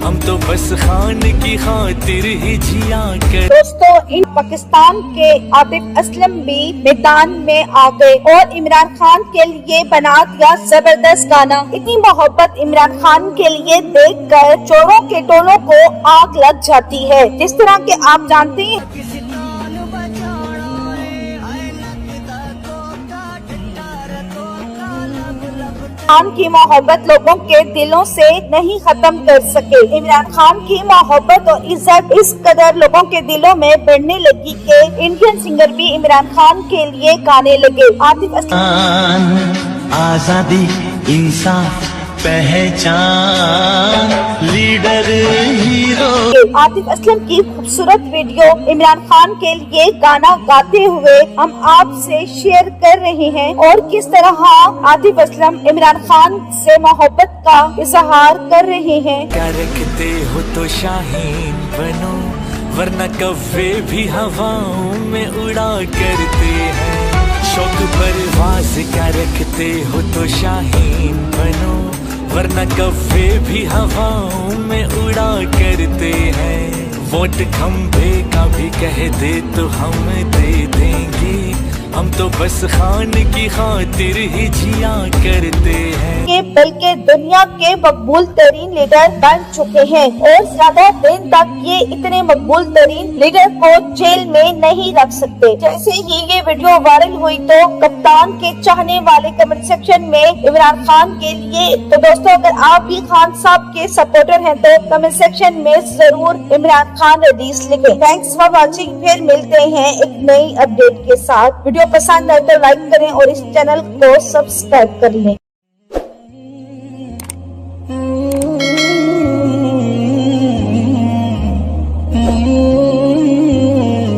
हम तो बस खान की खातिर ही जिया कर। दोस्तों, इन पाकिस्तान के आतिफ असलम भी मैदान में आ गए और इमरान खान के लिए बना दिया जबरदस्त गाना। इतनी मोहब्बत इमरान खान के लिए देखकर चोरों के टोलों को आग लग जाती है। जिस तरह के आप जानते हैं खान की मोहब्बत लोगों के दिलों से नहीं खत्म कर सके। इमरान खान की मोहब्बत और इज्जत इस कदर लोगों के दिलों में बढ़ने लगी कि इंडियन सिंगर भी इमरान खान के लिए गाने लगे। आतिफ असलम आजादी इंसाफ पहचान लीडर हीरो। आतिफ असलम की खूबसूरत वीडियो इमरान खान के लिए गाना गाते हुए हम आपसे शेयर कर रहे हैं और किस तरह आतिफ असलम इमरान खान से मोहब्बत का इजहार कर रहे हैं। क्या रखते हो तो शाहीन बनो, वरना कव्वे भी हवाओं में उड़ा करते हैं। शौक परवाज क्या रखते हो तो शाहीन बनो, वरना कव्वे भी हवाओं में उड़ा करते हैं। वोट खंभे का भी कह दे तो हम दे देंगे, हम तो बस खान की खातिर ही जिया करते हैं। ये बल्कि दुनिया के मकबूल तरीन लीडर बन चुके हैं और ज्यादा दिन तक ये इतने मकबूल तरीन लीडर को जेल में नहीं रख सकते। जैसे ही ये वीडियो वायरल हुई तो कप्तान के चाहने वाले कमेंट सेक्शन में इमरान खान के लिए, तो दोस्तों अगर आप भी खान साहब के सपोर्टर हैं तो कमेंट सेक्शन में जरूर इमरान खान हदीस लिखें। Thanks for watching. फिर मिलते हैं एक नई अपडेट के साथ। वीडियो पसंद आए तो लाइक करें और इस चैनल को सब्सक्राइब कर लें।